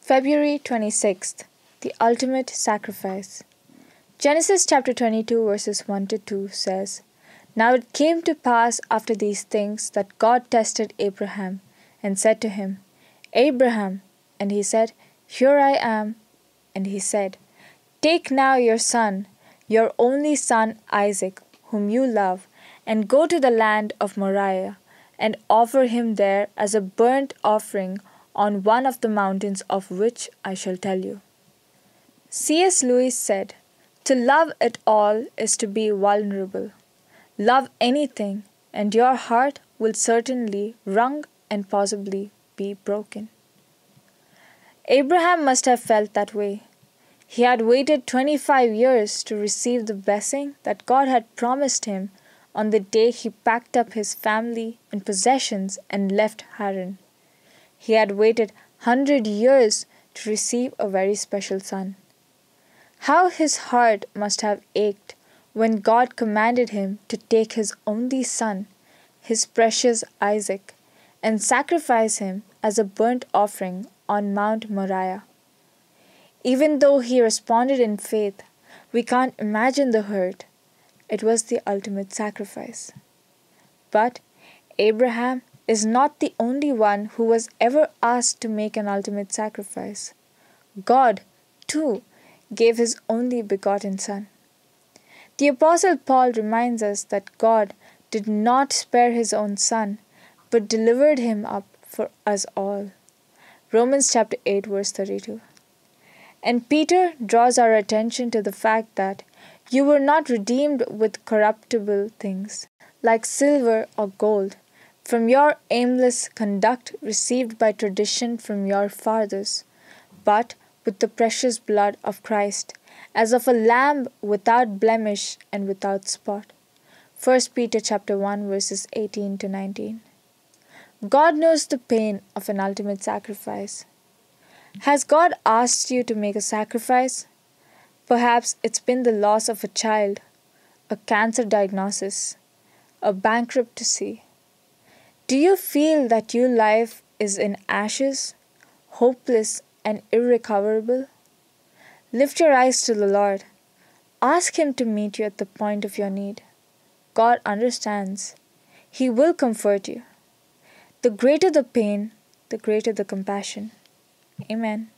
February 26th, the ultimate sacrifice. Genesis chapter 22 verses 1 to 2 says, Now it came to pass after these things that God tested Abraham and said to him, Abraham, and he said, Here I am. And he said, Take now your son, your only son Isaac, whom you love, and go to the land of Moriah, and offer him there as a burnt offering on one of the mountains of which I shall tell you. C.S. Lewis said, To love at all is to be vulnerable. Love anything, and your heart will certainly wrung and possibly be broken. Abraham must have felt that way. He had waited 25 years to receive the blessing that God had promised him on the day he packed up his family and possessions and left Haran. He had waited 100 years to receive a very special son. How his heart must have ached when God commanded him to take his only son, his precious Isaac, and sacrifice him as a burnt offering on Mount Moriah. Even though he responded in faith, we can't imagine the hurt. It was the ultimate sacrifice. But Abraham is not the only one who was ever asked to make an ultimate sacrifice. God, too, gave his only begotten Son. The Apostle Paul reminds us that God did not spare his own Son, but delivered him up for us all. Romans chapter 8 verse 32. And Peter draws our attention to the fact that you were not redeemed with corruptible things, like silver or gold, from your aimless conduct received by tradition from your fathers, but with the precious blood of Christ, as of a lamb without blemish and without spot. 1 Peter chapter 1 verses 18 to 19. God knows the pain of an ultimate sacrifice. Has God asked you to make a sacrifice? Perhaps it's been the loss of a child, a cancer diagnosis, a bankruptcy. Do you feel that your life is in ashes, hopeless and irrecoverable? Lift your eyes to the Lord. Ask Him to meet you at the point of your need. God understands. He will comfort you. The greater the pain, the greater the compassion. Amen.